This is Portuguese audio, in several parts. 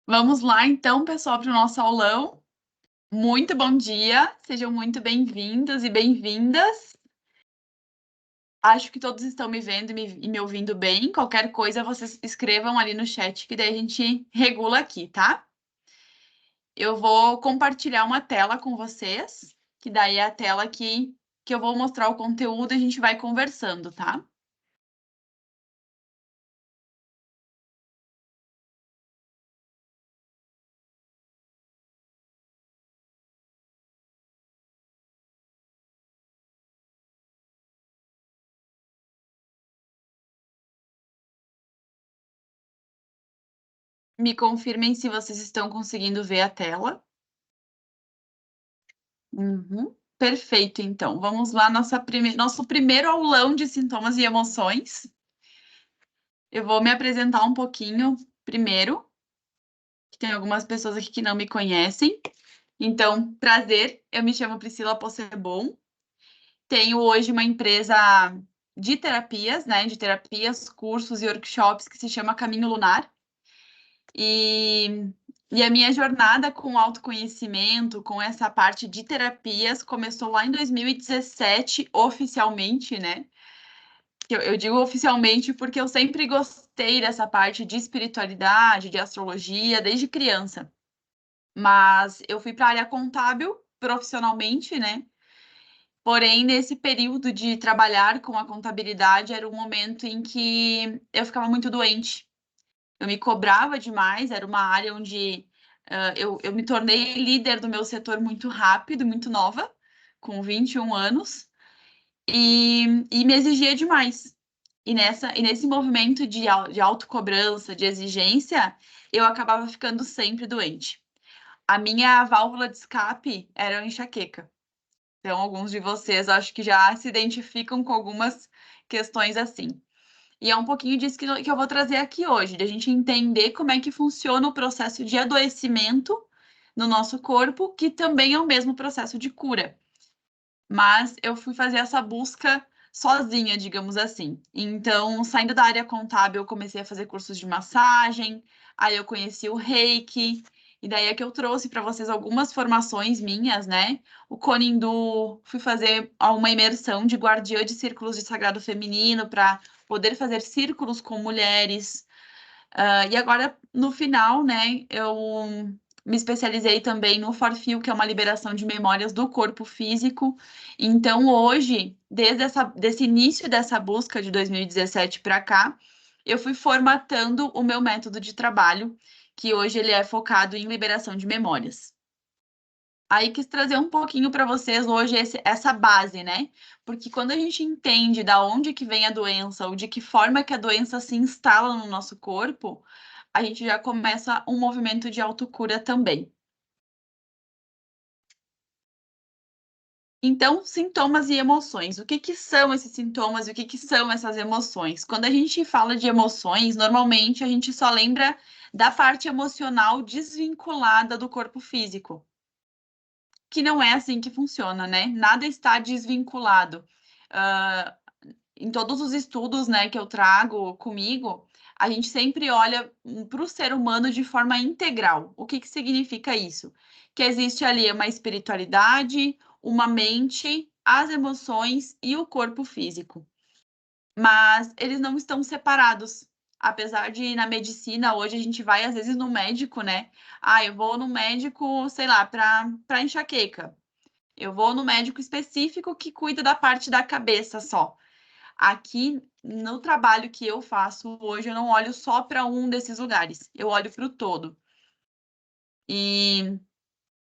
Vamos lá, então, pessoal, para o nosso aulão. Muito bom dia, sejam muito bem-vindos e bem-vindas. Acho que todos estão me vendo e me ouvindo bem. Qualquer coisa, vocês escrevam ali no chat, que daí a gente regula aqui, tá? Eu vou compartilhar uma tela com vocês, que daí é a tela que eu vou mostrar o conteúdo e a gente vai conversando, tá? Me confirmem se vocês estão conseguindo ver a tela. Uhum. Perfeito, então. Vamos lá, nosso primeiro aulão de sintomas e emoções. Eu vou me apresentar um pouquinho primeiro, que tem algumas pessoas aqui que não me conhecem. Então, prazer, eu me chamo Priscila Possebon. Tenho hoje uma empresa de terapias, né? De terapias, cursos e workshops que se chama Caminho Lunar. E a minha jornada com autoconhecimento, com essa parte de terapias, começou lá em 2017, oficialmente, né? Eu digo oficialmente porque eu sempre gostei dessa parte de espiritualidade, de astrologia, desde criança. Mas eu fui para a área contábil profissionalmente, né? Porém, nesse período de trabalhar com a contabilidade, era um momento em que eu ficava muito doente. Eu me cobrava demais, era uma área onde eu me tornei líder do meu setor muito rápido, muito nova, com 21 anos, e me exigia demais. E nesse movimento de autocobrança, de exigência, eu acabava ficando sempre doente. A minha válvula de escape era a enxaqueca. Então, alguns de vocês acho que já se identificam com algumas questões assim. E é um pouquinho disso que eu vou trazer aqui hoje, de a gente entender como é que funciona o processo de adoecimento no nosso corpo, que também é o mesmo processo de cura. Mas eu fui fazer essa busca sozinha, digamos assim. Então, saindo da área contábil, eu comecei a fazer cursos de massagem, aí eu conheci o Reiki, e daí é que eu trouxe para vocês algumas formações minhas, né? O Konindu, fui fazer uma imersão de guardiã de círculos de sagrado feminino para poder fazer círculos com mulheres. E agora, no final, né, eu me especializei também no Forfil, que é uma liberação de memórias do corpo físico. Então, hoje, desse início dessa busca de 2017 para cá, eu fui formatando o meu método de trabalho, que hoje ele é focado em liberação de memórias. Aí quis trazer um pouquinho para vocês hoje essa base, né? Porque quando a gente entende da onde que vem a doença ou de que forma que a doença se instala no nosso corpo, a gente já começa um movimento de autocura também. Então, sintomas e emoções. O que que são esses sintomas e o que que são essas emoções? Quando a gente fala de emoções, normalmente a gente só lembra da parte emocional desvinculada do corpo físico, que não é assim que funciona, né? Nada está desvinculado. Ah, em todos os estudos, né, que eu trago comigo, a gente sempre olha para o ser humano de forma integral. O que que significa isso? Que existe ali uma espiritualidade, uma mente, as emoções e o corpo físico. Mas eles não estão separados. Apesar de na medicina hoje a gente vai às vezes no médico, né? Ah, eu vou no médico, sei lá, para enxaqueca. Eu vou no médico específico que cuida da parte da cabeça só. Aqui no trabalho que eu faço hoje, eu não olho só para um desses lugares, eu olho para o todo. E,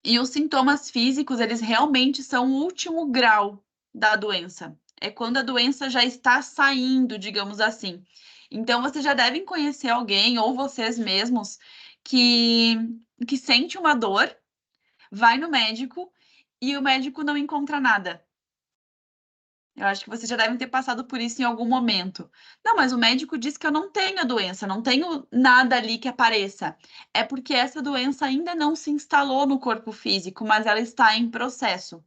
e os sintomas físicos, eles realmente são o último grau da doença. É quando a doença já está saindo, digamos assim. Então, vocês já devem conhecer alguém, ou vocês mesmos, que, que sente uma dor, vai no médico e o médico não encontra nada. Eu acho que vocês já devem ter passado por isso em algum momento. Não, mas o médico disse que eu não tenho a doença, não tenho nada ali que apareça. É porque essa doença ainda não se instalou no corpo físico, mas ela está em processo.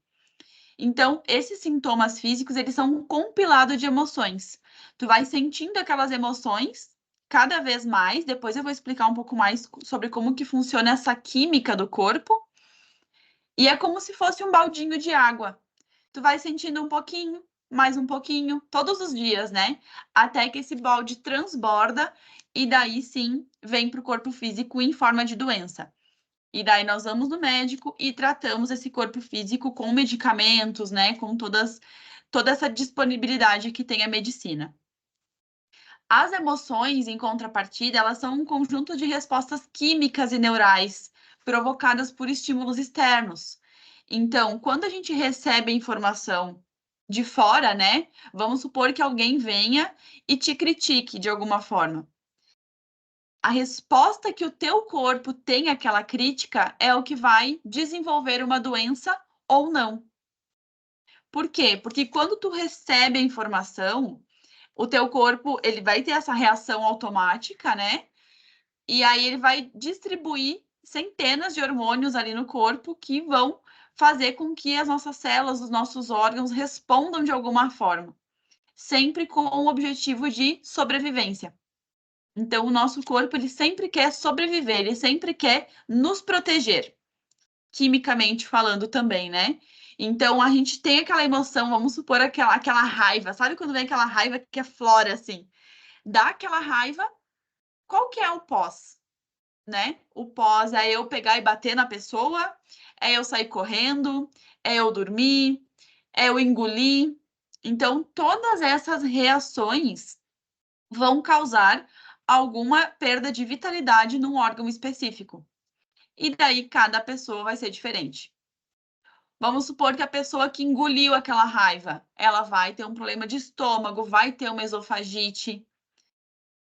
Então, esses sintomas físicos, eles são um compilado de emoções. Tu vai sentindo aquelas emoções cada vez mais, depois eu vou explicar um pouco mais sobre como que funciona essa química do corpo, e é como se fosse um baldinho de água. Tu vai sentindo um pouquinho, mais um pouquinho, todos os dias, né? Até que esse balde transborda e daí sim vem para o corpo físico em forma de doença. E daí nós vamos no médico e tratamos esse corpo físico com medicamentos, né? Com toda essa disponibilidade que tem a medicina. As emoções, em contrapartida, elas são um conjunto de respostas químicas e neurais provocadas por estímulos externos. Então, quando a gente recebe informação de fora, né? Vamos supor que alguém venha e te critique de alguma forma. A resposta que o teu corpo tem àquela crítica é o que vai desenvolver uma doença ou não. Por quê? Porque quando tu recebe a informação, o teu corpo, ele vai ter essa reação automática, né? E aí ele vai distribuir centenas de hormônios ali no corpo que vão fazer com que as nossas células, os nossos órgãos respondam de alguma forma, sempre com o objetivo de sobrevivência. Então, o nosso corpo, ele sempre quer sobreviver, ele sempre quer nos proteger, quimicamente falando também, né? Então, a gente tem aquela emoção, vamos supor aquela raiva, sabe quando vem aquela raiva que aflora, assim? Dá aquela raiva, qual que é o pós, né? O pós é eu pegar e bater na pessoa, é eu sair correndo, é eu dormir, é eu engolir. Então, todas essas reações vão causar alguma perda de vitalidade num órgão específico. E daí cada pessoa vai ser diferente. Vamos supor que a pessoa que engoliu aquela raiva, ela vai ter um problema de estômago, vai ter uma esofagite,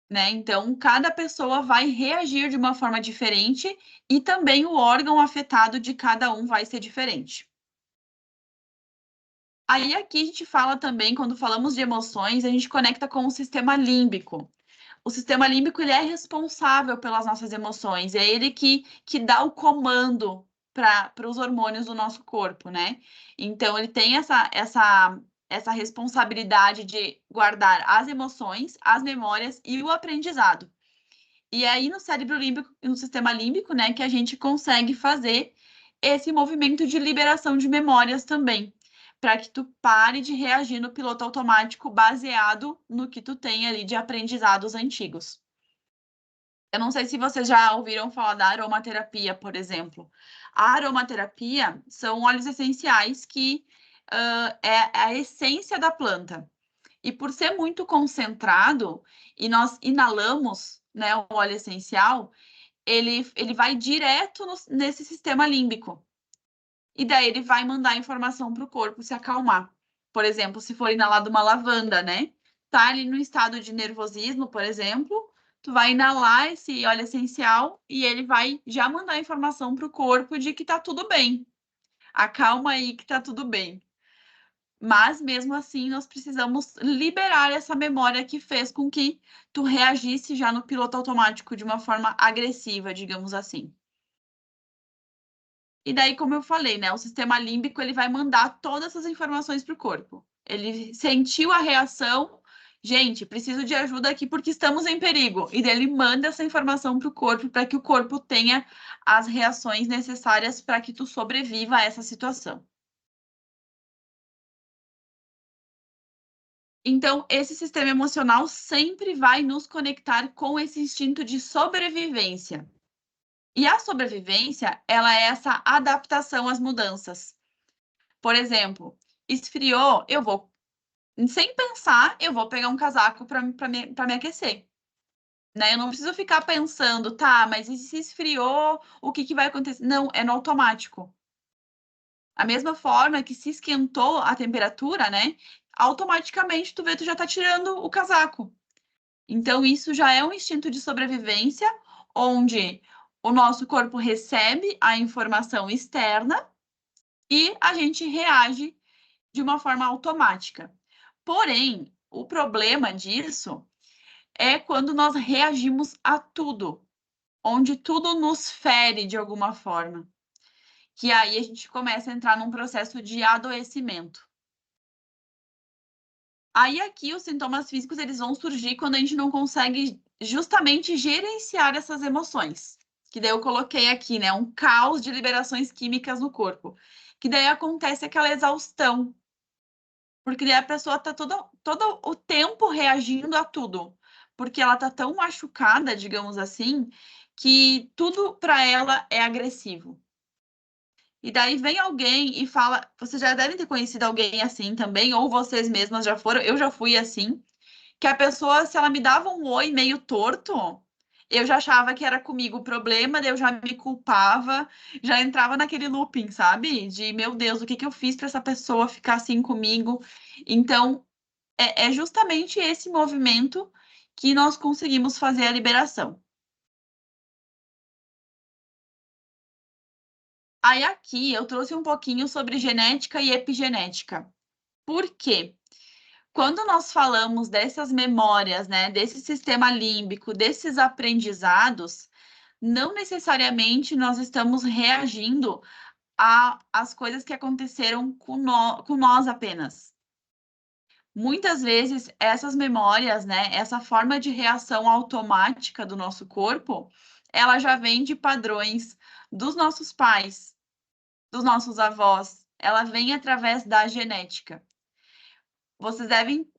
né? Então, cada pessoa vai reagir de uma forma diferente e também o órgão afetado de cada um vai ser diferente. Aí aqui a gente fala também, quando falamos de emoções, a gente conecta com o sistema límbico. O sistema límbico ele é responsável pelas nossas emoções, é ele que dá o comando para os hormônios do nosso corpo, né? Então, ele tem essa responsabilidade de guardar as emoções, as memórias e o aprendizado. E aí, no cérebro límbico, no sistema límbico, né, que a gente consegue fazer esse movimento de liberação de memórias também, para que tu pare de reagir no piloto automático baseado no que tu tem ali de aprendizados antigos. Eu não sei se vocês já ouviram falar da aromaterapia, por exemplo. A aromaterapia são óleos essenciais que é a essência da planta. E por ser muito concentrado, e nós inalamos, né, o óleo essencial, ele vai direto nesse sistema límbico. E daí ele vai mandar informação para o corpo se acalmar. Por exemplo, se for inalado uma lavanda, né? Tá ali no estado de nervosismo, por exemplo, tu vai inalar esse óleo essencial e ele vai já mandar informação para o corpo de que tá tudo bem. Acalma aí que tá tudo bem. Mas mesmo assim, nós precisamos liberar essa memória que fez com que tu reagisse já no piloto automático de uma forma agressiva, digamos assim. E daí, como eu falei, né, o sistema límbico ele vai mandar todas essas informações para o corpo. Ele sentiu a reação, gente, preciso de ajuda aqui porque estamos em perigo. E daí ele manda essa informação para o corpo para que o corpo tenha as reações necessárias para que tu sobreviva a essa situação. Então, esse sistema emocional sempre vai nos conectar com esse instinto de sobrevivência. E a sobrevivência, ela é essa adaptação às mudanças. Por exemplo, esfriou, eu vou, sem pensar, eu vou pegar um casaco para me aquecer. Né? Eu não preciso ficar pensando, tá, mas e se esfriou, o que vai acontecer? Não, é no automático. A mesma forma que se esquentou a temperatura, né? Automaticamente tu vê, tu já tá tirando o casaco. Então, isso já é um instinto de sobrevivência, onde o nosso corpo recebe a informação externa e a gente reage de uma forma automática. Porém, o problema disso é quando nós reagimos a tudo, onde tudo nos fere de alguma forma, que aí a gente começa a entrar num processo de adoecimento. Aí aqui os sintomas físicos eles vão surgir quando a gente não consegue justamente gerenciar essas emoções. Que daí eu coloquei aqui, né? Um caos de liberações químicas no corpo. Que daí acontece aquela exaustão. Porque daí a pessoa tá todo o tempo reagindo a tudo. Porque ela tá tão machucada, digamos assim, que tudo para ela é agressivo. E daí vem alguém e fala, vocês já devem ter conhecido alguém assim também, ou vocês mesmas já foram, eu já fui assim, que a pessoa, se ela me dava um oi meio torto, eu já achava que era comigo o problema, daí eu já me culpava, já entrava naquele looping, sabe? De, meu Deus, o que que eu fiz para essa pessoa ficar assim comigo? Então, é justamente esse movimento que nós conseguimos fazer a liberação. Aí aqui eu trouxe um pouquinho sobre genética e epigenética. Por quê? Quando nós falamos dessas memórias, né, desse sistema límbico, desses aprendizados, não necessariamente nós estamos reagindo às coisas que aconteceram com nós apenas. Muitas vezes, essas memórias, né, essa forma de reação automática do nosso corpo, ela já vem de padrões dos nossos pais, dos nossos avós, ela vem através da genética. Vocês devem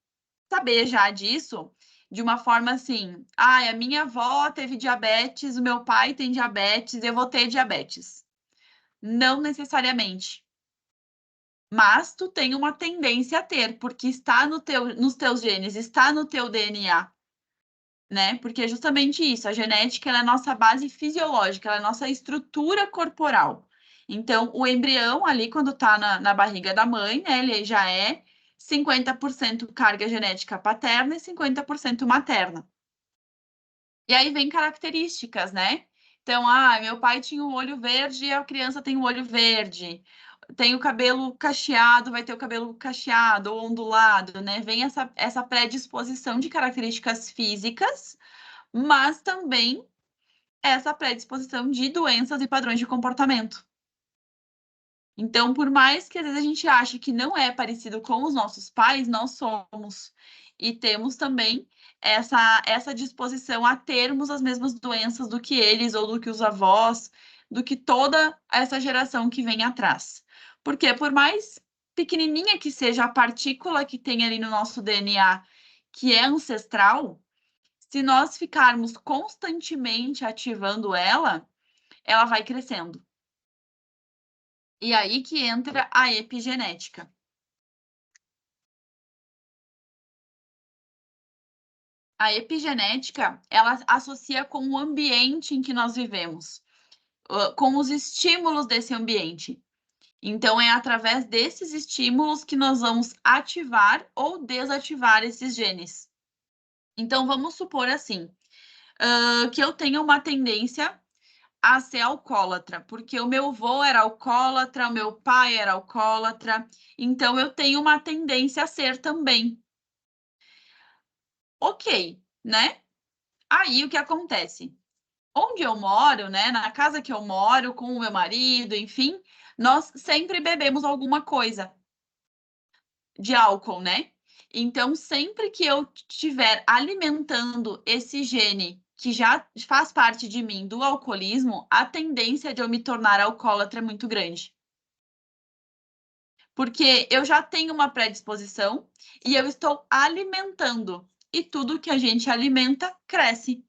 saber já disso de uma forma assim: ah, a minha avó teve diabetes, o meu pai tem diabetes, eu vou ter diabetes. Não necessariamente. Mas tu tem uma tendência a ter, porque está nos teus genes, está no teu DNA, né? Porque é justamente isso, a genética ela é a nossa base fisiológica, ela é a nossa estrutura corporal. Então, o embrião ali, quando está na barriga da mãe, né, ele já é 50% carga genética paterna e 50% materna. E aí vem características, né? Então, meu pai tinha o olho verde e a criança tem o olho verde. Tem o cabelo cacheado, vai ter o cabelo cacheado ou ondulado, né? Vem essa predisposição de características físicas, mas também essa predisposição de doenças e padrões de comportamento. Então, por mais que às vezes a gente ache que não é parecido com os nossos pais, nós somos. E temos também essa disposição a termos as mesmas doenças do que eles, ou do que os avós, do que toda essa geração que vem atrás. Porque por mais pequenininha que seja a partícula que tem ali no nosso DNA, que é ancestral, se nós ficarmos constantemente ativando ela, ela vai crescendo. E aí que entra a epigenética. A epigenética, ela associa com o ambiente em que nós vivemos, com os estímulos desse ambiente. Então, é através desses estímulos que nós vamos ativar ou desativar esses genes. Então, vamos supor assim, que eu tenha uma tendência a ser alcoólatra, porque o meu avô era alcoólatra, o meu pai era alcoólatra, então eu tenho uma tendência a ser também. Ok, né? Aí o que acontece? Onde eu moro, né, na casa que eu moro, com o meu marido, enfim, nós sempre bebemos alguma coisa de álcool, né? Então, sempre que eu estiver alimentando esse gene que já faz parte de mim do alcoolismo, a tendência de eu me tornar alcoólatra é muito grande. Porque eu já tenho uma predisposição e eu estou alimentando. E tudo que a gente alimenta cresce.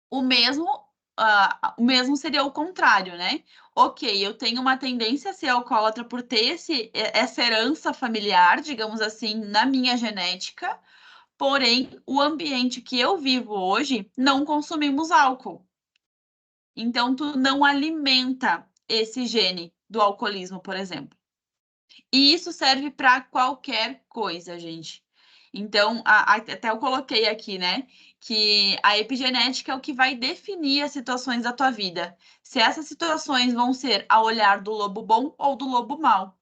O mesmo seria o contrário, né? Ok, eu tenho uma tendência a ser alcoólatra por ter essa herança familiar, digamos assim, na minha genética, porém, o ambiente que eu vivo hoje, não consumimos álcool. Então, tu não alimenta esse gene do alcoolismo, por exemplo. E isso serve para qualquer coisa, gente. Então, até eu coloquei aqui, né, que a epigenética é o que vai definir as situações da tua vida. Se essas situações vão ser a olhar do lobo bom ou do lobo mau.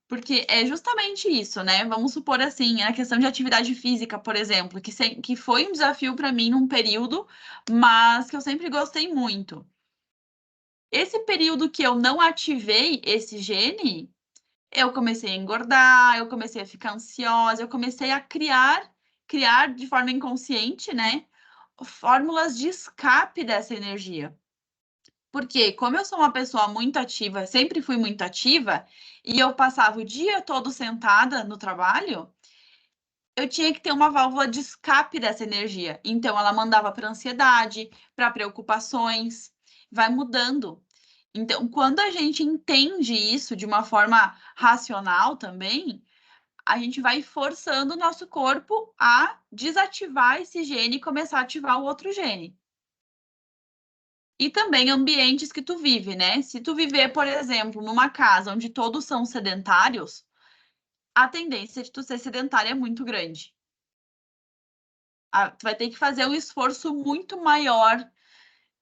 Porque é justamente isso, né? Vamos supor assim, a questão de atividade física, por exemplo, que foi um desafio para mim num período, mas que eu sempre gostei muito. Esse período que eu não ativei esse gene, eu comecei a engordar, eu comecei a ficar ansiosa, eu comecei a criar criar de forma inconsciente, né, fórmulas de escape dessa energia. Porque, como eu sou uma pessoa muito ativa, sempre fui muito ativa, e eu passava o dia todo sentada no trabalho, eu tinha que ter uma válvula de escape dessa energia. Então, ela mandava para ansiedade, para preocupações, vai mudando. Então, quando a gente entende isso de uma forma racional também, a gente vai forçando o nosso corpo a desativar esse gene e começar a ativar o outro gene. E também ambientes que tu vive, né? Se tu viver, por exemplo, numa casa onde todos são sedentários, a tendência de tu ser sedentário é muito grande. Tu vai ter que fazer um esforço muito maior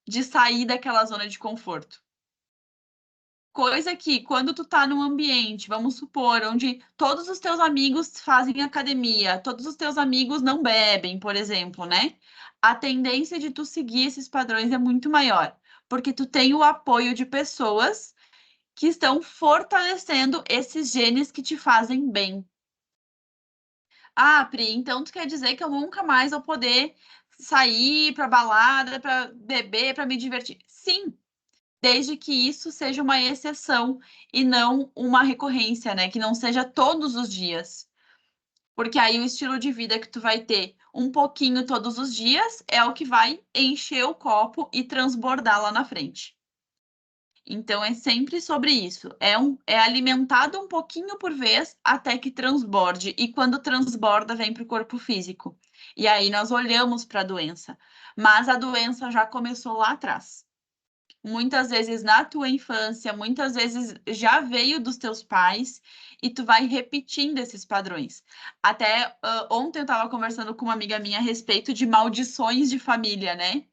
de sair daquela zona de conforto. Coisa que, quando tu tá num ambiente, vamos supor, onde todos os teus amigos fazem academia, todos os teus amigos não bebem, por exemplo, né? A tendência de tu seguir esses padrões é muito maior, porque tu tem o apoio de pessoas que estão fortalecendo esses genes que te fazem bem. Ah, Pri, então tu quer dizer que eu nunca mais vou poder sair para balada, para beber, para me divertir? Sim, desde que isso seja uma exceção e não uma recorrência, né? Que não seja todos os dias. Porque aí o estilo de vida que tu vai ter um pouquinho todos os dias é o que vai encher o copo e transbordar lá na frente. Então é sempre sobre isso. É alimentado um pouquinho por vez até que transborde. E quando transborda, vem para o corpo físico. E aí nós olhamos para a doença. Mas a doença já começou lá atrás. Muitas vezes na tua infância, muitas vezes já veio dos teus pais e tu vai repetindo esses padrões. Até ontem eu estava conversando com uma amiga minha a respeito de maldições de família, né?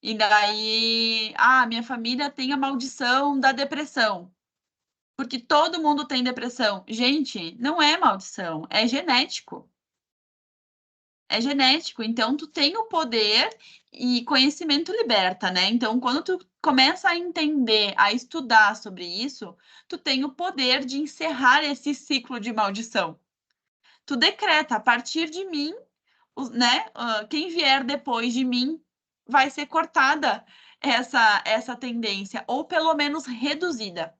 E daí, minha família tem a maldição da depressão, porque todo mundo tem depressão. Gente, não é maldição, é genético. É genético, então tu tem o poder e conhecimento liberta, né? Então, quando tu começa a entender, a estudar sobre isso, tu tem o poder de encerrar esse ciclo de maldição. Tu decreta, a partir de mim, né? Quem vier depois de mim vai ser cortada essa tendência, ou pelo menos reduzida.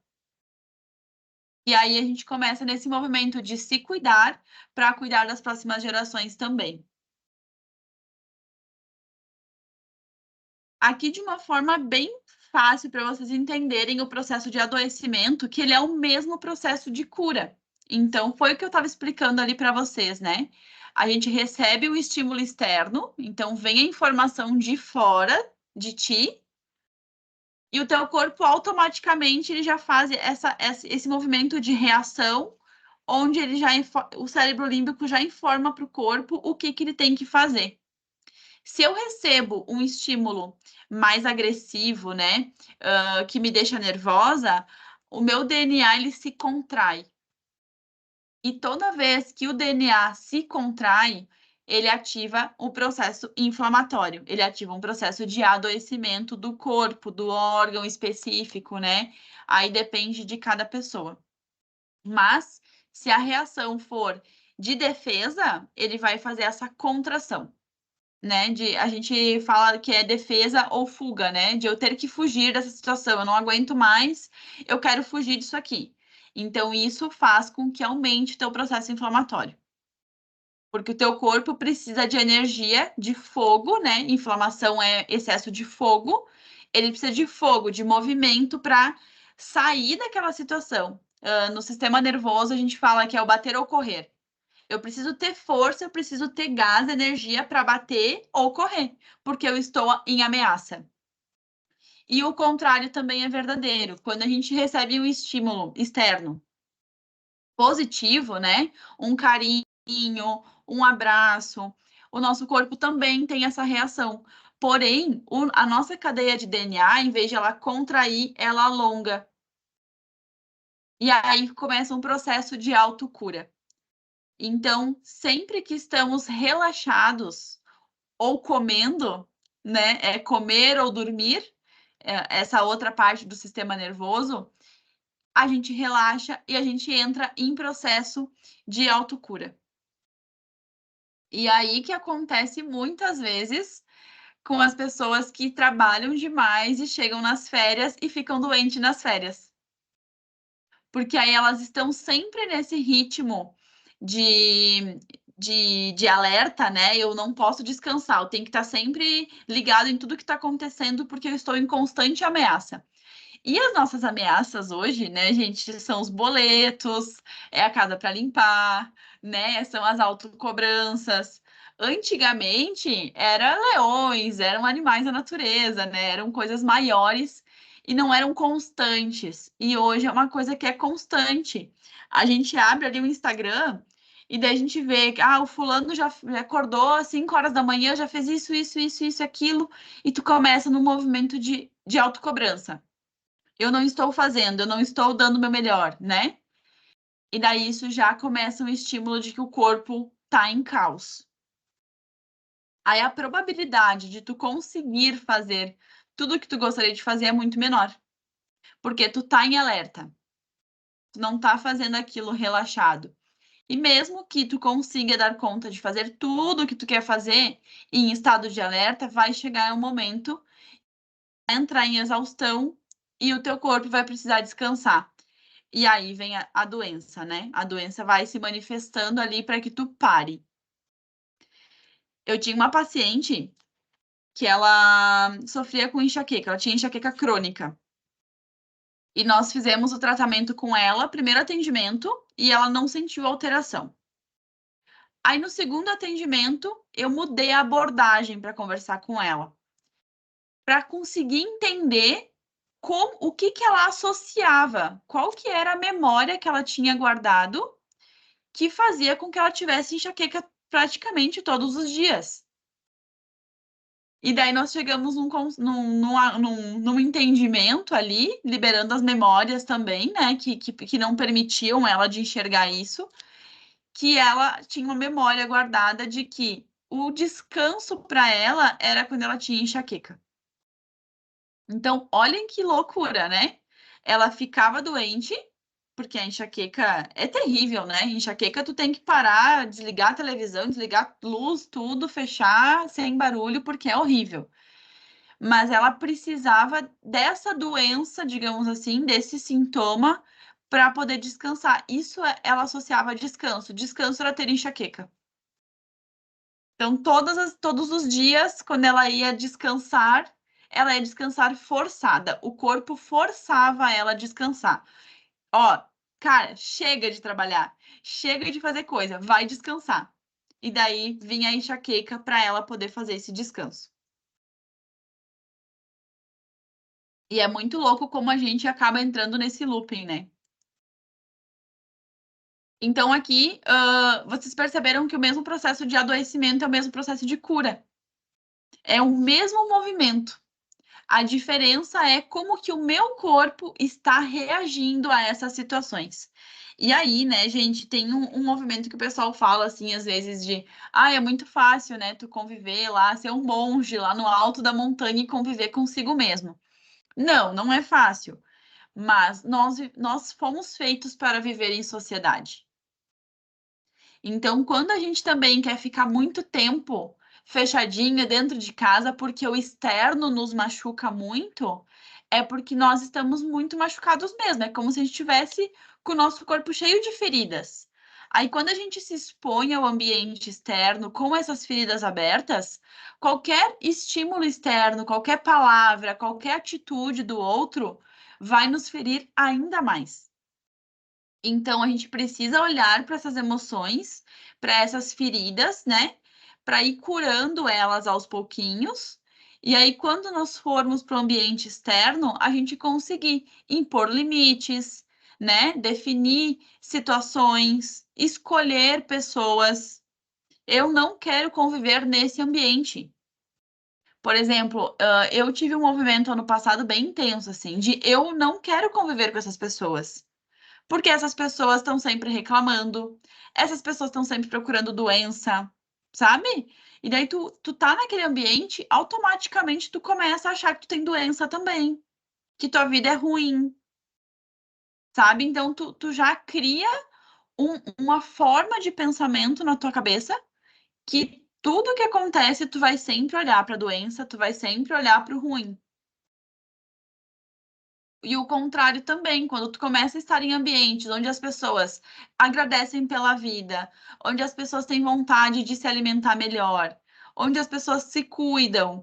E aí a gente começa nesse movimento de se cuidar para cuidar das próximas gerações também. Aqui de uma forma bem fácil para vocês entenderem o processo de adoecimento, que ele é o mesmo processo de cura. Então, foi o que eu estava explicando ali para vocês, né? A gente recebe o estímulo externo, então vem a informação de fora de ti, e o teu corpo automaticamente ele já faz esse movimento de reação, onde ele já o cérebro límbico já informa para o corpo o que ele tem que fazer. Se eu recebo um estímulo mais agressivo, né, que me deixa nervosa, o meu DNA ele se contrai. E toda vez que o DNA se contrai, ele ativa o processo inflamatório, ele ativa um processo de adoecimento do corpo, do órgão específico, né? Aí depende de cada pessoa. Mas se a reação for de defesa, ele vai fazer essa contração, né? A gente fala que é defesa ou fuga, né? De eu ter que fugir dessa situação, eu não aguento mais, eu quero fugir disso aqui. Então, isso faz com que aumente o teu processo inflamatório. Porque o teu corpo precisa de energia, de fogo, né? Inflamação é excesso de fogo. Ele precisa de fogo, de movimento para sair daquela situação. No sistema nervoso, a gente fala que é o bater ou correr. Eu preciso ter força, eu preciso ter gás, energia para bater ou correr, porque eu estou em ameaça. E o contrário também é verdadeiro. Quando a gente recebe um estímulo externo positivo, né? Um carinho, um abraço, o nosso corpo também tem essa reação. Porém, a nossa cadeia de DNA, em vez de ela contrair, ela alonga. E aí começa um processo de autocura. Então, sempre que estamos relaxados ou comendo, né? É comer ou dormir, essa outra parte do sistema nervoso, a gente relaxa e a gente entra em processo de autocura. E aí que acontece muitas vezes com as pessoas que trabalham demais e chegam nas férias e ficam doentes nas férias. Porque aí elas estão sempre nesse ritmo de, de alerta, né? Eu não posso descansar, eu tenho que estar sempre ligado em tudo que está acontecendo, porque eu estou em constante ameaça. E as nossas ameaças hoje, né, gente, são os boletos, é a casa para limpar, né? São as autocobranças. Antigamente, era leões, eram animais da natureza, né? Eram coisas maiores e não eram constantes. E hoje é uma coisa que é constante. A gente abre ali o Instagram e daí a gente vê que o fulano já acordou às 5 horas da manhã, já fez isso, aquilo, e tu começa no movimento de autocobrança. Eu não estou fazendo, eu não estou dando o meu melhor, né? E daí isso já começa um estímulo de que o corpo tá em caos. Aí a probabilidade de tu conseguir fazer tudo o que tu gostaria de fazer é muito menor, porque tu tá em alerta, tu não tá fazendo aquilo relaxado. E mesmo que tu consiga dar conta de fazer tudo o que tu quer fazer em estado de alerta, vai chegar um momento, vai entrar em exaustão e o teu corpo vai precisar descansar. E aí vem a doença, né? A doença vai se manifestando ali para que tu pare. Eu tinha uma paciente que ela sofria com enxaqueca, ela tinha enxaqueca crônica. E nós fizemos o tratamento com ela, primeiro atendimento, e ela não sentiu alteração. Aí no segundo atendimento, eu mudei a abordagem para conversar com ela, para conseguir entender o que que ela associava, qual que era a memória que ela tinha guardado que fazia com que ela tivesse enxaqueca praticamente todos os dias. E daí nós chegamos num entendimento ali, liberando as memórias também, né, que não permitiam ela de enxergar isso, que ela tinha uma memória guardada de que o descanso para ela era quando ela tinha enxaqueca. Então, olhem que loucura, né? Ela ficava doente, porque a enxaqueca é terrível, né? Enxaqueca, tu tem que parar, desligar a televisão, desligar a luz, tudo, fechar sem barulho, porque é horrível. Mas ela precisava dessa doença, digamos assim, desse sintoma, para poder descansar. Isso ela associava a descanso. Descanso era ter enxaqueca. Então, todos os dias, quando ela ia descansar forçada. O corpo forçava ela a descansar. Ó, cara, chega de trabalhar, chega de fazer coisa, vai descansar. E daí vinha a enxaqueca para ela poder fazer esse descanso. E é muito louco como a gente acaba entrando nesse looping, né? Então, aqui, vocês perceberam que o mesmo processo de adoecimento é o mesmo processo de cura. É o mesmo movimento. A diferença é como que o meu corpo está reagindo a essas situações. E aí, né, gente, tem um movimento que o pessoal fala, assim, às vezes, é muito fácil, né, tu conviver lá, ser um monge lá no alto da montanha e conviver consigo mesmo. Não, não é fácil, mas nós fomos feitos para viver em sociedade. Então, quando a gente também quer ficar muito tempo fechadinha dentro de casa porque o externo nos machuca muito, é porque nós estamos muito machucados mesmo. É como se a gente tivesse com o nosso corpo cheio de feridas. Aí, quando a gente se expõe ao ambiente externo com essas feridas abertas, qualquer estímulo externo, qualquer palavra, qualquer atitude do outro vai nos ferir ainda mais. Então, a gente precisa olhar para essas emoções, para essas feridas, né? Para ir curando elas aos pouquinhos. E aí, quando nós formos para o ambiente externo, a gente conseguir impor limites, né? Definir situações, escolher pessoas. Eu não quero conviver nesse ambiente. Por exemplo, eu tive um movimento ano passado bem intenso, assim, de eu não quero conviver com essas pessoas. Porque essas pessoas estão sempre reclamando, essas pessoas estão sempre procurando doença, sabe? E daí tu tá naquele ambiente, automaticamente tu começa a achar que tu tem doença também, que tua vida é ruim, sabe? Então tu já cria uma forma de pensamento na tua cabeça que tudo que acontece, tu vai sempre olhar para a doença, tu vai sempre olhar para o ruim. E o contrário também, quando tu começa a estar em ambientes onde as pessoas agradecem pela vida, onde as pessoas têm vontade de se alimentar melhor, onde as pessoas se cuidam,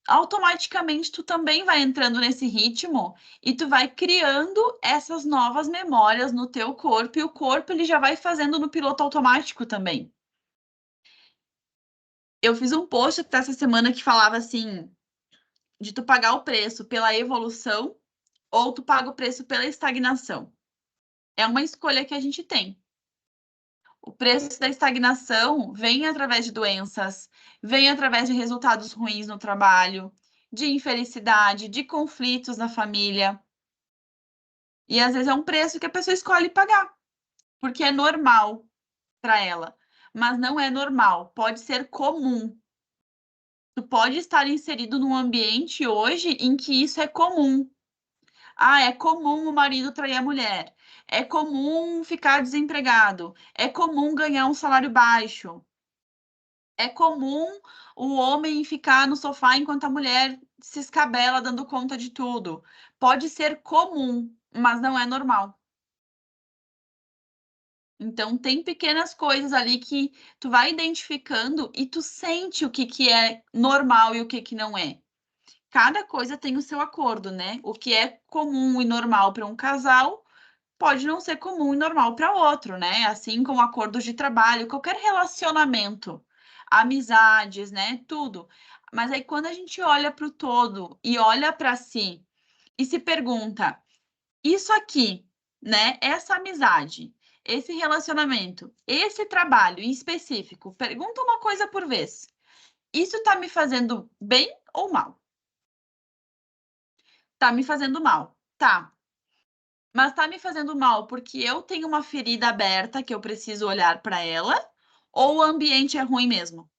automaticamente tu também vai entrando nesse ritmo e tu vai criando essas novas memórias no teu corpo e o corpo ele já vai fazendo no piloto automático também. Eu fiz um post essa semana que falava assim, de tu pagar o preço pela evolução ou tu paga o preço pela estagnação. É uma escolha que a gente tem. O preço da estagnação vem através de doenças, vem através de resultados ruins no trabalho, de infelicidade, de conflitos na família. E às vezes é um preço que a pessoa escolhe pagar, porque é normal para ela. Mas não é normal, pode ser comum. Tu pode estar inserido num ambiente hoje em que isso é comum. Ah, é comum o marido trair a mulher. É comum ficar desempregado. É comum ganhar um salário baixo. É comum o homem ficar no sofá enquanto a mulher se escabela dando conta de tudo. Pode ser comum, mas não é normal. Então, tem pequenas coisas ali que tu vai identificando e tu sente o que, que é normal e o que, que não é. Cada coisa tem o seu acordo, né? O que é comum e normal para um casal pode não ser comum e normal para outro, né? Assim como acordos de trabalho, qualquer relacionamento, amizades, né? Tudo. Mas aí quando a gente olha para o todo e olha para si e se pergunta, isso aqui, né? Essa amizade, esse relacionamento, esse trabalho em específico, pergunta uma coisa por vez. Isso está me fazendo bem ou mal? Tá me fazendo mal. Tá. Mas tá me fazendo mal porque eu tenho uma ferida aberta que eu preciso olhar para ela, ou o ambiente é ruim mesmo?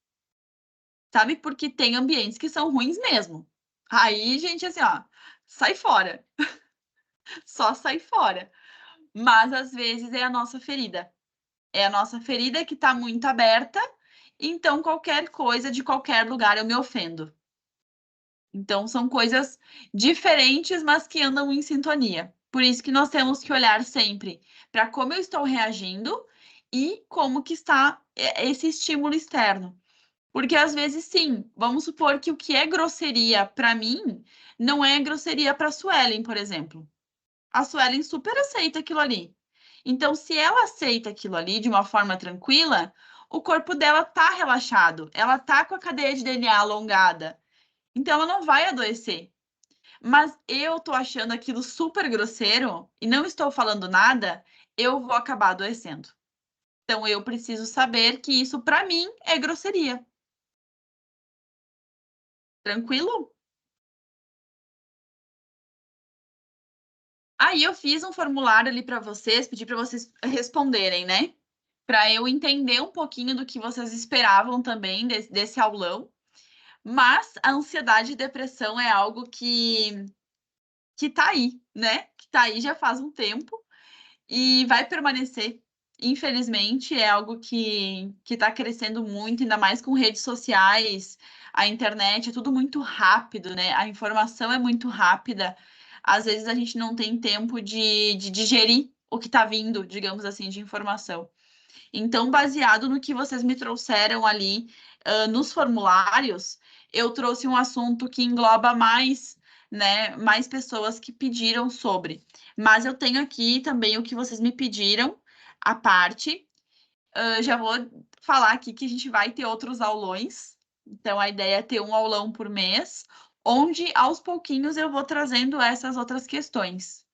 Sabe? Porque tem ambientes que são ruins mesmo. Aí, gente, assim, ó, sai fora. Só sai fora. Mas às vezes é a nossa ferida. É a nossa ferida que tá muito aberta, então qualquer coisa de qualquer lugar eu me ofendo. Então são coisas diferentes, mas que andam em sintonia. Por isso que nós temos que olhar sempre para como eu estou reagindo e como que está esse estímulo externo. Porque às vezes sim, vamos supor que o que é grosseria para mim não é grosseria para a Suelen, por exemplo. A Suelen super aceita aquilo ali. Então, se ela aceita aquilo ali de uma forma tranquila, o corpo dela tá relaxado, ela tá com a cadeia de DNA alongada. Então, ela não vai adoecer. Mas eu tô achando aquilo super grosseiro e não estou falando nada, eu vou acabar adoecendo. Então, eu preciso saber que isso, para mim, é grosseria. Tranquilo? Aí eu fiz um formulário ali para vocês, pedi para vocês responderem, né? Para eu entender um pouquinho do que vocês esperavam também desse aulão. Mas a ansiedade e depressão é algo que tá aí, né? Que tá aí já faz um tempo e vai permanecer. Infelizmente, é algo que está crescendo muito, ainda mais com redes sociais, a internet, é tudo muito rápido, né? A informação é muito rápida. Às vezes a gente não tem tempo de digerir o que está vindo, digamos assim, de informação. Então, baseado no que vocês me trouxeram ali, nos formulários, eu trouxe um assunto que engloba mais, né, mais pessoas que pediram sobre. Mas eu tenho aqui também o que vocês me pediram, a parte. Já vou falar aqui que a gente vai ter outros aulões. Então, a ideia é ter um aulão por mês, onde aos pouquinhos eu vou trazendo essas outras questões.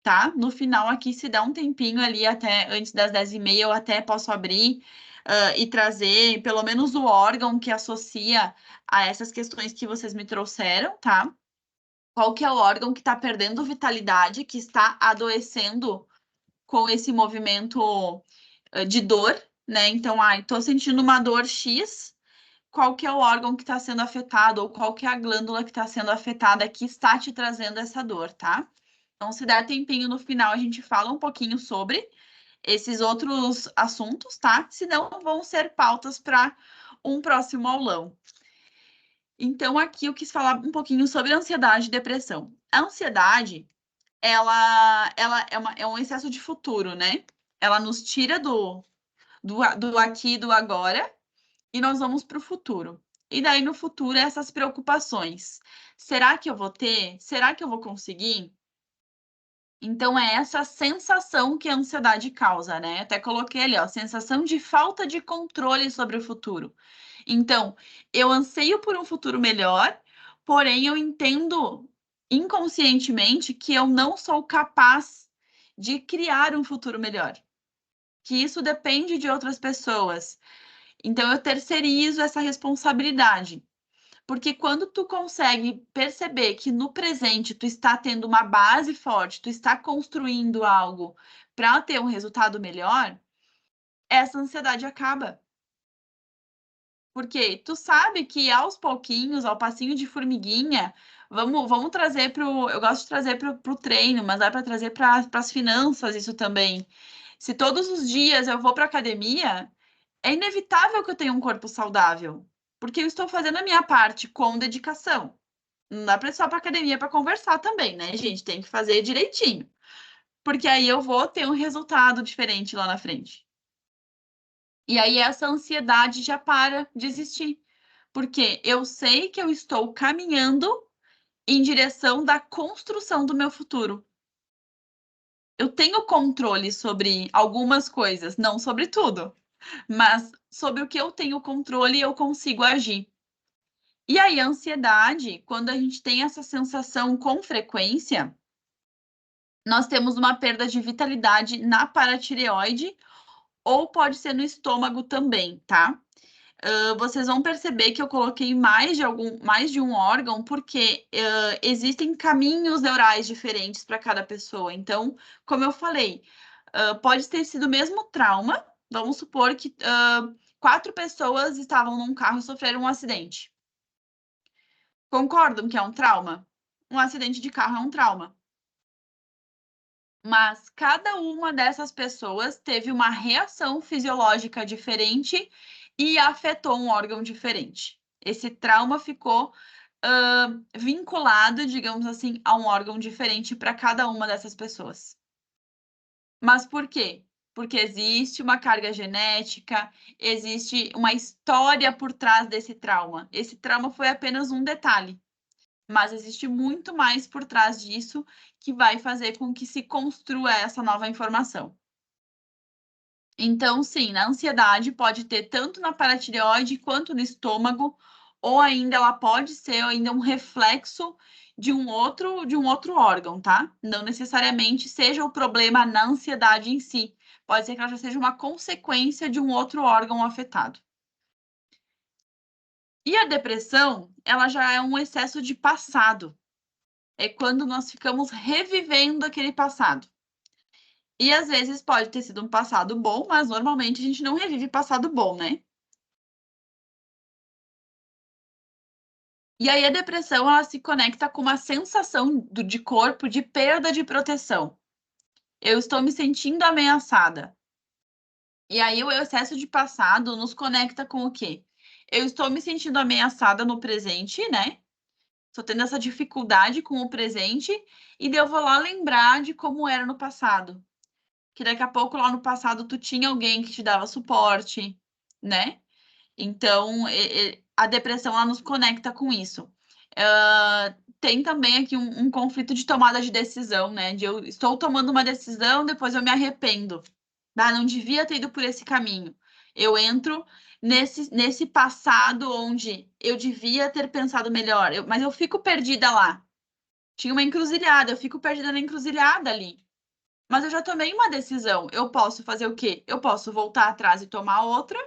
Tá? No final aqui, se dá um tempinho ali até antes das 10h30, eu até posso abrir e trazer pelo menos o órgão que associa a essas questões que vocês me trouxeram, tá? Qual que é o órgão que está perdendo vitalidade, que está adoecendo com esse movimento de dor, né? Então, tô sentindo uma dor X, qual que é o órgão que está sendo afetado, ou qual que é a glândula que está sendo afetada que está te trazendo essa dor, tá? Então, se der tempinho no final, a gente fala um pouquinho sobre esses outros assuntos, tá? Senão, vão ser pautas para um próximo aulão. Então, aqui eu quis falar um pouquinho sobre ansiedade e depressão. A ansiedade, ela é um excesso de futuro, né? Ela nos tira do aqui e do agora e nós vamos para o futuro. E daí, no futuro, essas preocupações. Será que eu vou ter? Será que eu vou conseguir? Então, é essa sensação que a ansiedade causa, né? Até coloquei ali, ó, sensação de falta de controle sobre o futuro. Então, eu anseio por um futuro melhor, porém eu entendo inconscientemente que eu não sou capaz de criar um futuro melhor, que isso depende de outras pessoas. Então, eu terceirizo essa responsabilidade. Porque quando tu consegue perceber que no presente tu está tendo uma base forte, tu está construindo algo para ter um resultado melhor, essa ansiedade acaba. Porque tu sabe que aos pouquinhos, ao passinho de formiguinha, vamos trazer para o. Eu gosto de trazer para o treino, mas dá para trazer para as finanças isso também. Se todos os dias eu vou para academia, é inevitável que eu tenha um corpo saudável, porque eu estou fazendo a minha parte com dedicação. Não dá para ir só para academia para conversar também, né, gente? Tem que fazer direitinho, porque aí eu vou ter um resultado diferente lá na frente. E aí essa ansiedade já para de existir, porque eu sei que eu estou caminhando em direção da construção do meu futuro. Eu tenho controle sobre algumas coisas, não sobre tudo, mas sobre o que eu tenho controle, eu consigo agir. E aí, a ansiedade, quando a gente tem essa sensação com frequência, nós temos uma perda de vitalidade na paratireoide ou pode ser no estômago também, tá? Vocês vão perceber que eu coloquei mais de um órgão, porque existem caminhos neurais diferentes para cada pessoa. Então, como eu falei, pode ter sido o mesmo trauma. Vamos supor que 4 pessoas estavam num carro e sofreram um acidente. Concordam que é um trauma? Um acidente de carro é um trauma. Mas cada uma dessas pessoas teve uma reação fisiológica diferente e afetou um órgão diferente. Esse trauma ficou vinculado, digamos assim, a um órgão diferente para cada uma dessas pessoas. Mas por quê? Porque existe uma carga genética, existe uma história por trás desse trauma. Esse trauma foi apenas um detalhe, mas existe muito mais por trás disso que vai fazer com que se construa essa nova informação. Então, sim, na ansiedade pode ter tanto na paratireoide quanto no estômago, ou ainda ela pode ser ainda um reflexo de um outro órgão, tá? Não necessariamente seja o problema na ansiedade em si. Pode ser que ela já seja uma consequência de um outro órgão afetado. E a depressão, ela já é um excesso de passado. É quando nós ficamos revivendo aquele passado. E às vezes pode ter sido um passado bom, mas normalmente a gente não revive passado bom, né? E aí a depressão, ela se conecta com uma sensação de corpo de perda de proteção. Eu estou me sentindo ameaçada. E aí o excesso de passado nos conecta com o quê? Eu estou me sentindo ameaçada no presente, né? Estou tendo essa dificuldade com o presente e daí eu vou lá lembrar de como era no passado. Que daqui a pouco lá no passado tu tinha alguém que te dava suporte, né? Então, a depressão ela nos conecta com isso. Tem também aqui um conflito de tomada de decisão, né? De eu estou tomando uma decisão, depois eu me arrependo. Ah, não devia ter ido por esse caminho. Eu entro nesse passado onde eu devia ter pensado melhor, mas eu fico perdida lá. Tinha uma encruzilhada, eu fico perdida na encruzilhada ali. Mas eu já tomei uma decisão. Eu posso fazer o quê? Eu posso voltar atrás e tomar outra,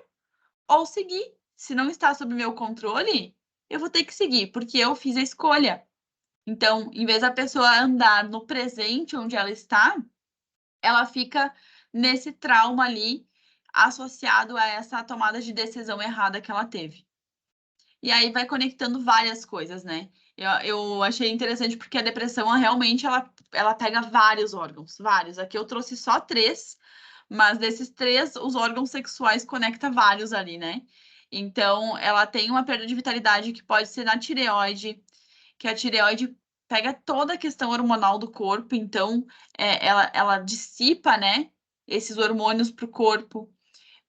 ou seguir. Se não está sob meu controle, eu vou ter que seguir, porque eu fiz a escolha. Então, em vez da pessoa andar no presente onde ela está, ela fica nesse trauma ali associado a essa tomada de decisão errada que ela teve. E aí vai conectando várias coisas, né? Eu achei interessante porque a depressão realmente ela pega vários órgãos, vários. Aqui eu trouxe só 3, mas desses 3, os órgãos sexuais conecta vários ali, né? Então, ela tem uma perda de vitalidade que pode ser na tireoide, que a tireoide pega toda a questão hormonal do corpo, então ela dissipa, né, esses hormônios para o corpo.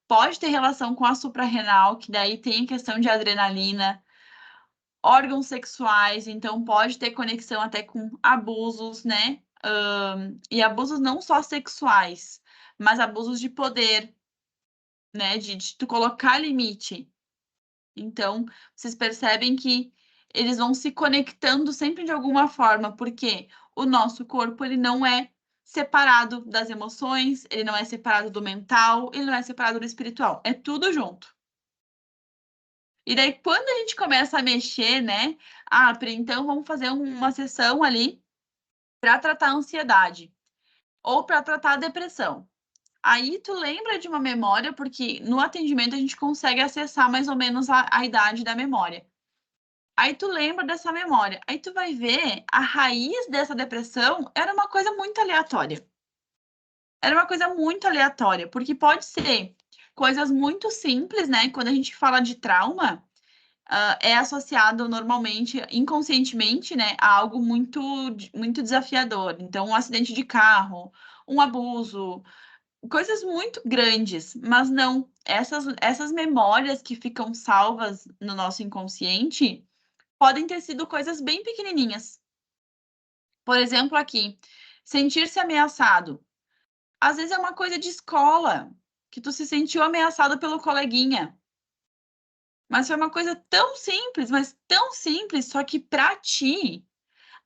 Pode ter relação com a suprarrenal, que daí tem a questão de adrenalina, órgãos sexuais, então pode ter conexão até com abusos, né? E abusos não só sexuais, mas abusos de poder, né? De tu colocar limite. Então, vocês percebem que eles vão se conectando sempre de alguma forma, porque o nosso corpo, ele não é separado das emoções, ele não é separado do mental, ele não é separado do espiritual, é tudo junto. E daí, quando a gente começa a mexer, né? Ah, Pri, então vamos fazer uma sessão ali para tratar a ansiedade ou para tratar a depressão. Aí tu lembra de uma memória, porque no atendimento a gente consegue acessar mais ou menos a idade da memória. Aí tu lembra dessa memória. Aí tu vai ver a raiz dessa depressão era uma coisa muito aleatória. Era uma coisa muito aleatória, porque pode ser coisas muito simples, né? Quando a gente fala de trauma, é associado normalmente, inconscientemente, né, a algo muito desafiador. Então, um acidente de carro, um abuso, coisas muito grandes, mas não, essas memórias que ficam salvas no nosso inconsciente podem ter sido coisas bem pequenininhas. Por exemplo, aqui, sentir-se ameaçado. Às vezes é uma coisa de escola, que tu se sentiu ameaçado pelo coleguinha. Mas foi uma coisa tão simples, mas tão simples, só que para ti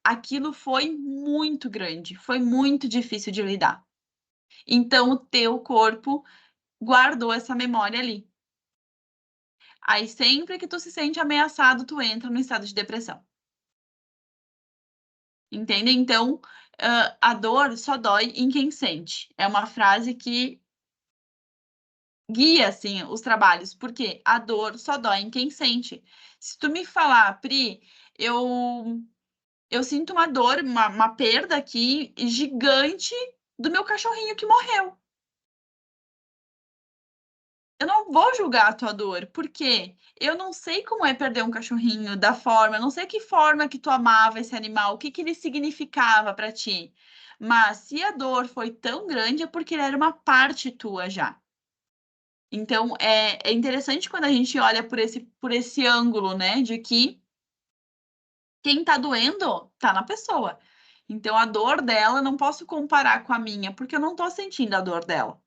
aquilo foi muito grande, foi muito difícil de lidar. Então o teu corpo guardou essa memória ali. Aí sempre que tu se sente ameaçado, tu entra no estado de depressão. Entende? Então, a dor só dói em quem sente. É uma frase que guia, assim, os trabalhos, porque a dor só dói em quem sente. Se tu me falar, Pri, eu sinto uma dor, uma perda aqui gigante do meu cachorrinho que morreu. Eu não vou julgar a tua dor, porque eu não sei como é perder um cachorrinho da forma, eu não sei que forma que tu amava esse animal, o que que ele significava para ti. Mas se a dor foi tão grande, é porque ele era uma parte tua já. Então, é interessante quando a gente olha por esse ângulo, né, de que quem tá doendo tá na pessoa. Então, a dor dela não posso comparar com a minha, porque eu não tô sentindo a dor dela.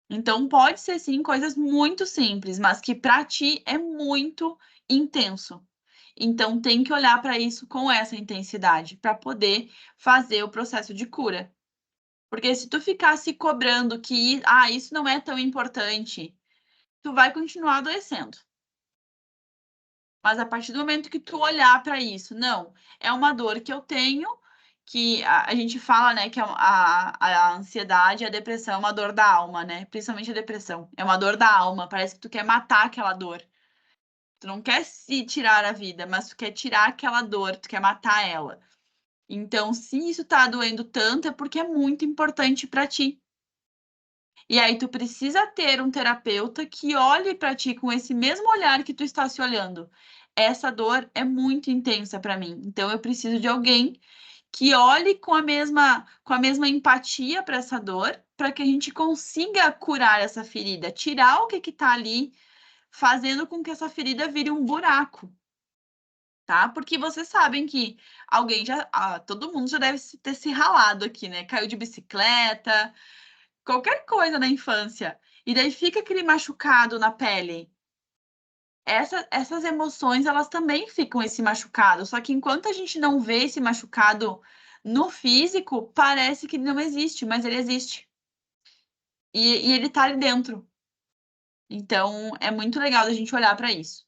Então, pode ser sim coisas muito simples, mas que para ti é muito intenso. Então, tem que olhar para isso com essa intensidade para poder fazer o processo de cura. Porque se tu ficar se cobrando que isso não é tão importante, tu vai continuar adoecendo. Mas a partir do momento que tu olhar para isso, não, é uma dor que eu tenho, que a gente fala, né, que a ansiedade e a depressão é uma dor da alma, né? Principalmente a depressão. É uma dor da alma, parece que tu quer matar aquela dor. Tu não quer se tirar a vida, mas tu quer tirar aquela dor, tu quer matar ela. Então, se isso tá doendo tanto, é porque é muito importante para ti. E aí tu precisa ter um terapeuta que olhe para ti com esse mesmo olhar que tu está se olhando. Essa dor é muito intensa para mim, então eu preciso de alguém que olhe com a mesma empatia para essa dor, para que a gente consiga curar essa ferida, tirar o que está ali, fazendo com que essa ferida vire um buraco, tá? Porque vocês sabem que todo mundo já deve ter se ralado aqui, né? Caiu de bicicleta, qualquer coisa na infância. E daí fica aquele machucado na pele. Essas emoções, elas também ficam esse machucado. Só que enquanto a gente não vê esse machucado no físico, parece que ele não existe, mas ele existe. E ele tá ali dentro. Então, é muito legal a gente olhar para isso.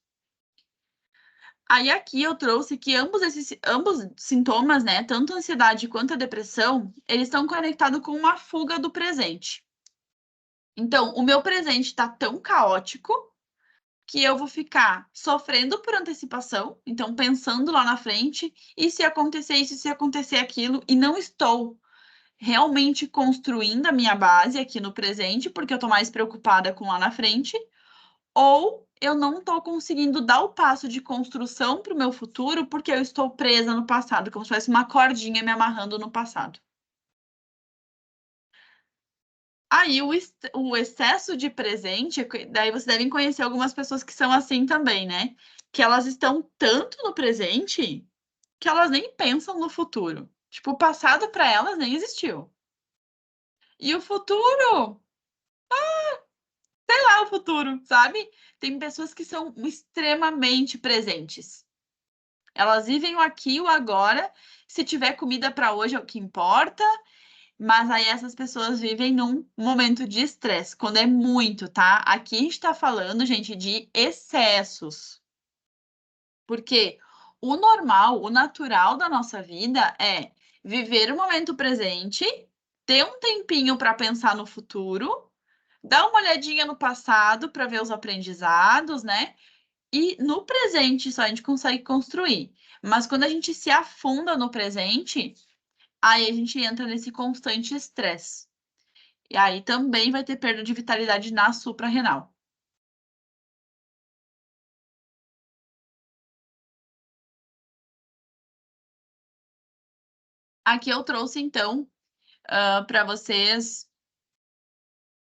Aí aqui eu trouxe que ambos sintomas, né, tanto a ansiedade quanto a depressão, eles estão conectados com uma fuga do presente. Então, o meu presente está tão caótico que eu vou ficar sofrendo por antecipação, então pensando lá na frente, e se acontecer isso, se acontecer aquilo, e não estou realmente construindo a minha base aqui no presente, porque eu estou mais preocupada com lá na frente, ou eu não estou conseguindo dar o passo de construção para o meu futuro porque eu estou presa no passado, como se fosse uma cordinha me amarrando no passado. Aí o excesso de presente, daí vocês devem conhecer algumas pessoas que são assim também, né? Que elas estão tanto no presente que elas nem pensam no futuro. Tipo, o passado para elas nem existiu. E o futuro, sei lá, o futuro, sabe? Tem pessoas que são extremamente presentes. Elas vivem o aqui e o agora. Se tiver comida para hoje é o que importa. Mas aí essas pessoas vivem num momento de estresse, quando é muito, tá? Aqui a gente está falando, gente, de excessos. Porque o normal, o natural da nossa vida é viver o momento presente, ter um tempinho para pensar no futuro, dar uma olhadinha no passado para ver os aprendizados, né? E no presente só a gente consegue construir. Mas quando a gente se afunda no presente, aí a gente entra nesse constante estresse. E aí também vai ter perda de vitalidade na suprarrenal. Aqui eu trouxe, então, para vocês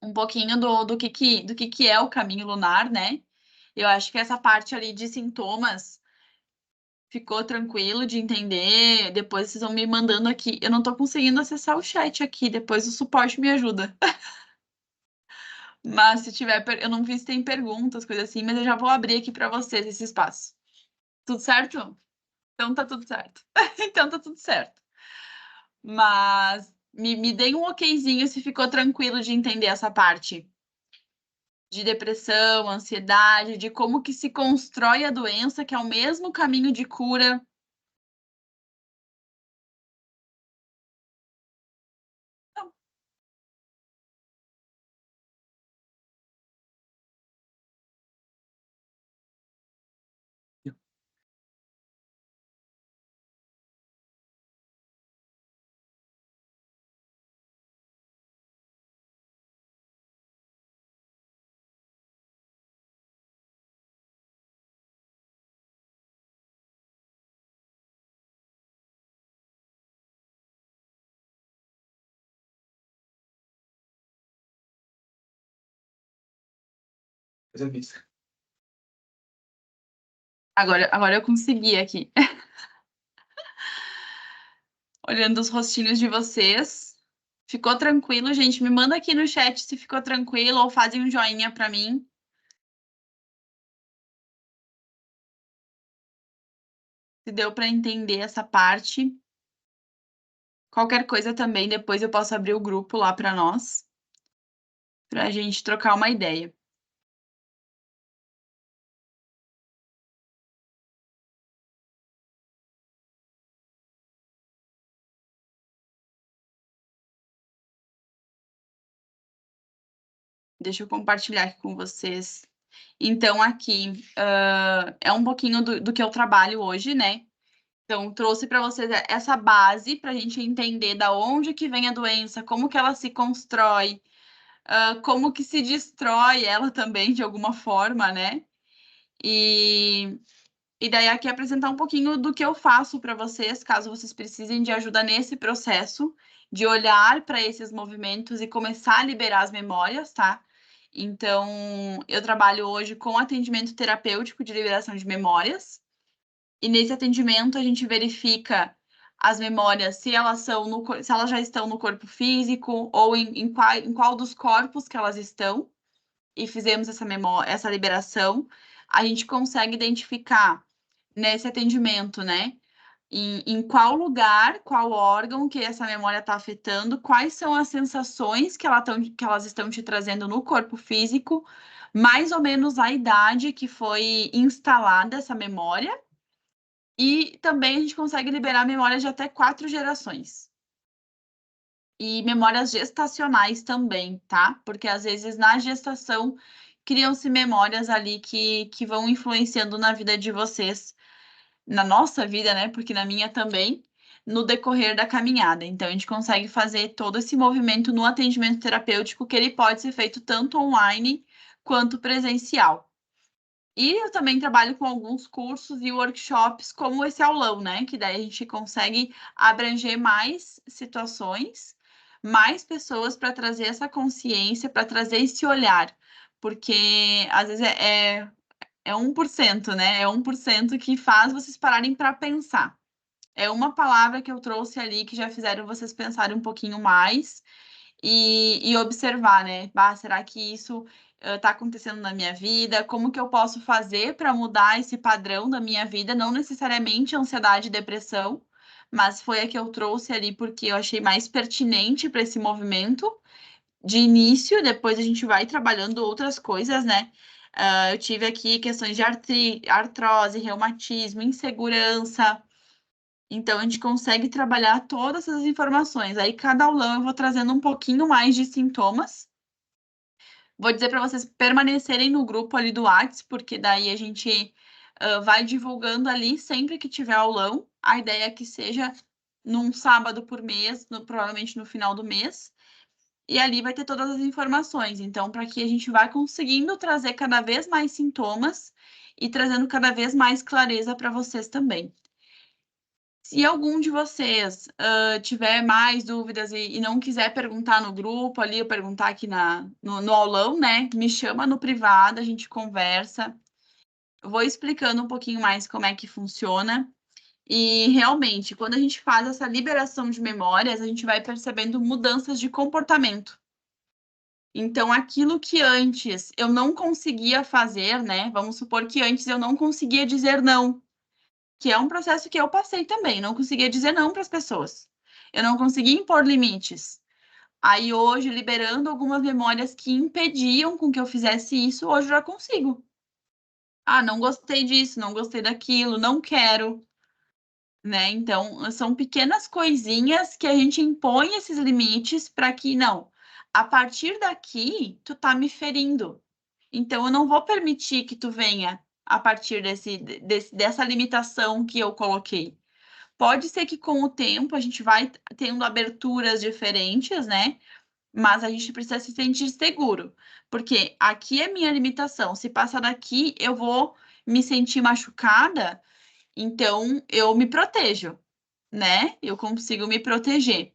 um pouquinho do que é o caminho lunar, né? Eu acho que essa parte ali de sintomas ficou tranquilo de entender. Depois vocês vão me mandando aqui. Eu não tô conseguindo acessar o chat aqui, depois o suporte me ajuda. Mas se tiver, eu não vi se tem perguntas, coisa assim, mas eu já vou abrir aqui para vocês esse espaço. Tudo certo? Então tá tudo certo. Então tá tudo certo. Mas me dei um okzinho se ficou tranquilo de entender essa parte de depressão, ansiedade, de como que se constrói a doença, que é o mesmo caminho de cura. Não. Agora eu consegui aqui. Olhando os rostinhos de vocês. Ficou tranquilo, gente? Me manda aqui no chat se ficou tranquilo ou fazem um joinha para mim. Se deu para entender essa parte. Qualquer coisa também, depois eu posso abrir o grupo lá para nós, para a gente trocar uma ideia. Deixa eu compartilhar aqui com vocês. Então, aqui é um pouquinho do que eu trabalho hoje, né? Então, trouxe para vocês essa base para a gente entender da onde que vem a doença, como que ela se constrói, como que se destrói ela também, de alguma forma, né? E, e daí aqui apresentar um pouquinho do que eu faço para vocês, caso vocês precisem de ajuda nesse processo, de olhar para esses movimentos e começar a liberar as memórias, tá? Então, eu trabalho hoje com atendimento terapêutico de liberação de memórias. E nesse atendimento a gente verifica as memórias, se elas são se elas já estão no corpo físico ou em qual dos corpos que elas estão, e fizemos essa memória, essa liberação, a gente consegue identificar nesse atendimento, né? Em qual lugar, qual órgão que essa memória está afetando, quais são as sensações que elas estão te trazendo no corpo físico, mais ou menos a idade que foi instalada essa memória, e também a gente consegue liberar memórias de até 4 gerações. E memórias gestacionais também, tá? Porque às vezes na gestação criam-se memórias ali que vão influenciando na vida de vocês, na nossa vida, né? Porque na minha também, no decorrer da caminhada. Então a gente consegue fazer todo esse movimento no atendimento terapêutico, que ele pode ser feito tanto online quanto presencial. E eu também trabalho com alguns cursos e workshops, como esse aulão, né? Que daí a gente consegue abranger mais situações, mais pessoas para trazer essa consciência, para trazer esse olhar. Porque às vezes é 1%, né? É 1% que faz vocês pararem para pensar. É uma palavra que eu trouxe ali que já fizeram vocês pensarem um pouquinho mais e observar, né? Bah, será que isso está acontecendo na minha vida? Como que eu posso fazer para mudar esse padrão da minha vida? Não necessariamente ansiedade e depressão, mas foi a que eu trouxe ali porque eu achei mais pertinente para esse movimento de início, depois a gente vai trabalhando outras coisas, né? Eu tive aqui questões de artrose, reumatismo, insegurança. Então, a gente consegue trabalhar todas essas informações. Aí, cada aulão eu vou trazendo um pouquinho mais de sintomas. Vou dizer para vocês permanecerem no grupo ali do Whats, porque daí a gente vai divulgando ali sempre que tiver aulão. A ideia é que seja num sábado por mês, provavelmente no final do mês. E ali vai ter todas as informações. Então, para que a gente vá conseguindo trazer cada vez mais sintomas e trazendo cada vez mais clareza para vocês também. Se algum de vocês tiver mais dúvidas e não quiser perguntar no grupo ali, ou perguntar aqui no aulão, né? Me chama no privado, a gente conversa. Eu vou explicando um pouquinho mais como é que funciona. E realmente, quando a gente faz essa liberação de memórias, a gente vai percebendo mudanças de comportamento. Então, aquilo que antes eu não conseguia fazer, né? Vamos supor que antes eu não conseguia dizer não, que é um processo que eu passei também, não conseguia dizer não para as pessoas. Eu não conseguia impor limites. Aí hoje, liberando algumas memórias que impediam com que eu fizesse isso, hoje eu já consigo. Ah, não gostei disso, não gostei daquilo, não quero, né? Então, são pequenas coisinhas que a gente impõe esses limites para que, não, a partir daqui, tu tá me ferindo. Então, eu não vou permitir que tu venha a partir dessa limitação que eu coloquei. Pode ser que com o tempo a gente vai tendo aberturas diferentes, né? Mas a gente precisa se sentir seguro, porque aqui é minha limitação. Se passar daqui, eu vou me sentir machucada, então eu me protejo, né? Eu consigo me proteger.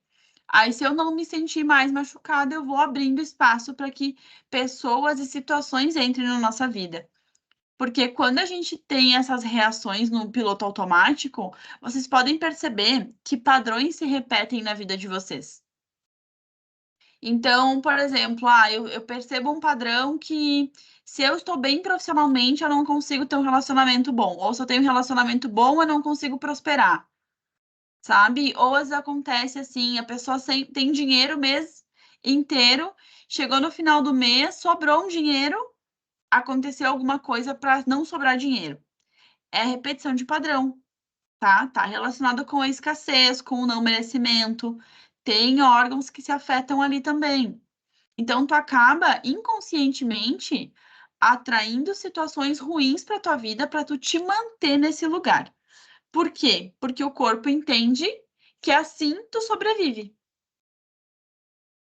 Aí, se eu não me sentir mais machucada, eu vou abrindo espaço para que pessoas e situações entrem na nossa vida. Porque quando a gente tem essas reações no piloto automático, vocês podem perceber que padrões se repetem na vida de vocês. Então, por exemplo, eu percebo um padrão que se eu estou bem profissionalmente, eu não consigo ter um relacionamento bom. Ou se eu tenho um relacionamento bom, eu não consigo prosperar, sabe? Ou às vezes acontece assim, a pessoa tem dinheiro o mês inteiro, chegou no final do mês, sobrou um dinheiro, aconteceu alguma coisa para não sobrar dinheiro. É repetição de padrão, tá? Tá relacionado com a escassez, com o não merecimento. Tem órgãos que se afetam ali também. Então, tu acaba inconscientemente atraindo situações ruins para tua vida para tu te manter nesse lugar. Por quê? Porque o corpo entende que assim tu sobrevive.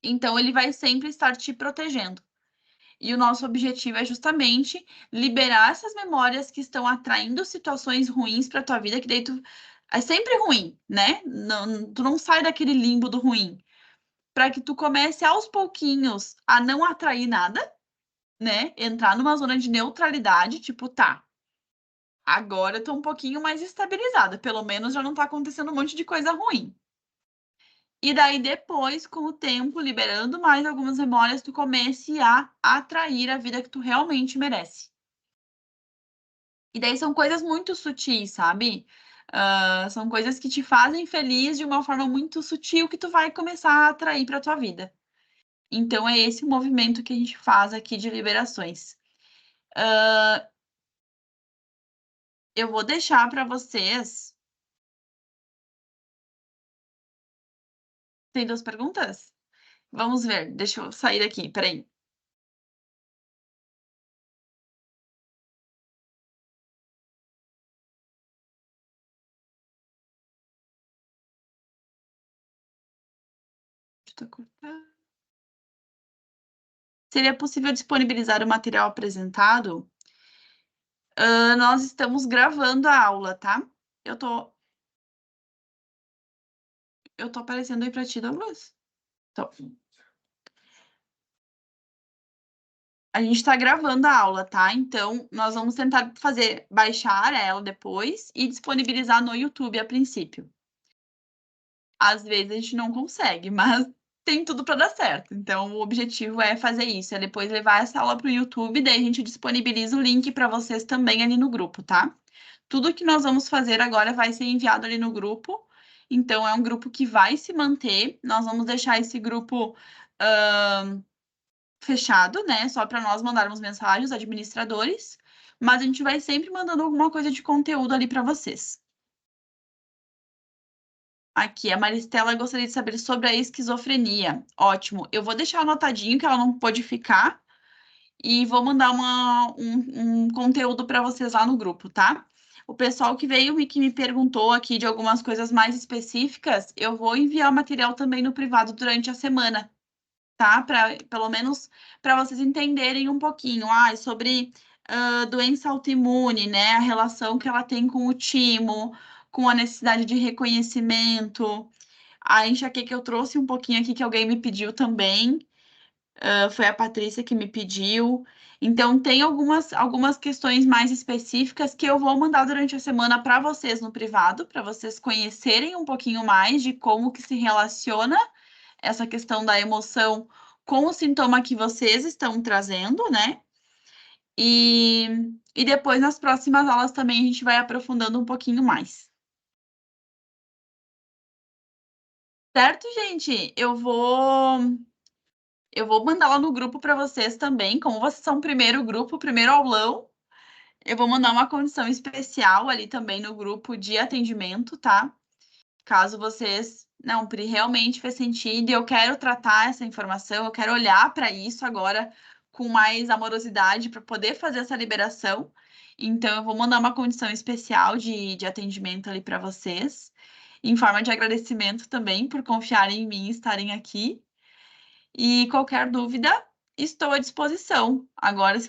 Então, ele vai sempre estar te protegendo. E o nosso objetivo é justamente liberar essas memórias que estão atraindo situações ruins para tua vida, que daí tu é sempre ruim, né? Não, tu não sai daquele limbo do ruim, para que tu comece aos pouquinhos a não atrair nada, né? Entrar numa zona de neutralidade, tipo, tá, agora eu tô um pouquinho mais estabilizada, pelo menos já não tá acontecendo um monte de coisa ruim. E daí depois, com o tempo, liberando mais algumas memórias, tu comece a atrair a vida que tu realmente merece. E daí são coisas muito sutis, sabe? São coisas que te fazem feliz de uma forma muito sutil que tu vai começar a atrair para tua vida. Então é esse o movimento que a gente faz aqui de liberações. Eu vou deixar para vocês. Tem duas perguntas? Vamos ver. Deixa eu sair daqui. Peraí. Deixa eu cortar. Seria possível disponibilizar o material apresentado? Nós estamos gravando a aula, tá? Eu tô aparecendo aí pra ti, Douglas? Tô. A gente está gravando a aula, tá? Então, nós vamos tentar baixar ela depois e disponibilizar no YouTube a princípio. Às vezes a gente não consegue, mas tem tudo para dar certo. Então, o objetivo é fazer isso, é depois levar essa aula para o YouTube, daí a gente disponibiliza o link para vocês também ali no grupo, tá? Tudo que nós vamos fazer agora vai ser enviado ali no grupo. Então, é um grupo que vai se manter. Nós vamos deixar esse grupo fechado, né? Só para nós mandarmos mensagens, administradores. Mas a gente vai sempre mandando alguma coisa de conteúdo ali para vocês. Aqui, a Maristela gostaria de saber sobre a esquizofrenia. Ótimo. Eu vou deixar anotadinho que ela não pode ficar e vou mandar um conteúdo para vocês lá no grupo, tá? O pessoal que veio e que me perguntou aqui de algumas coisas mais específicas, eu vou enviar o material também no privado durante a semana, tá? Pelo menos para vocês entenderem um pouquinho sobre doença autoimune, né? A relação que ela tem com o timo, com a necessidade de reconhecimento. A enxaqueca que eu trouxe um pouquinho aqui que alguém me pediu também. Foi a Patrícia que me pediu. Então, tem algumas questões mais específicas que eu vou mandar durante a semana para vocês no privado, para vocês conhecerem um pouquinho mais de como que se relaciona essa questão da emoção com o sintoma que vocês estão trazendo, né? E depois, nas próximas aulas também, a gente vai aprofundando um pouquinho mais. Certo, gente? Eu vou mandar lá no grupo para vocês também, como vocês são o primeiro grupo, o primeiro aulão, eu vou mandar uma condição especial ali também no grupo de atendimento, tá? Caso vocês não realmente fez sentido, e eu quero tratar essa informação, eu quero olhar para isso agora com mais amorosidade para poder fazer essa liberação. Então, eu vou mandar uma condição especial de atendimento ali para vocês, em forma de agradecimento também por confiarem em mim e estarem aqui. E qualquer dúvida, estou à disposição. Agora, se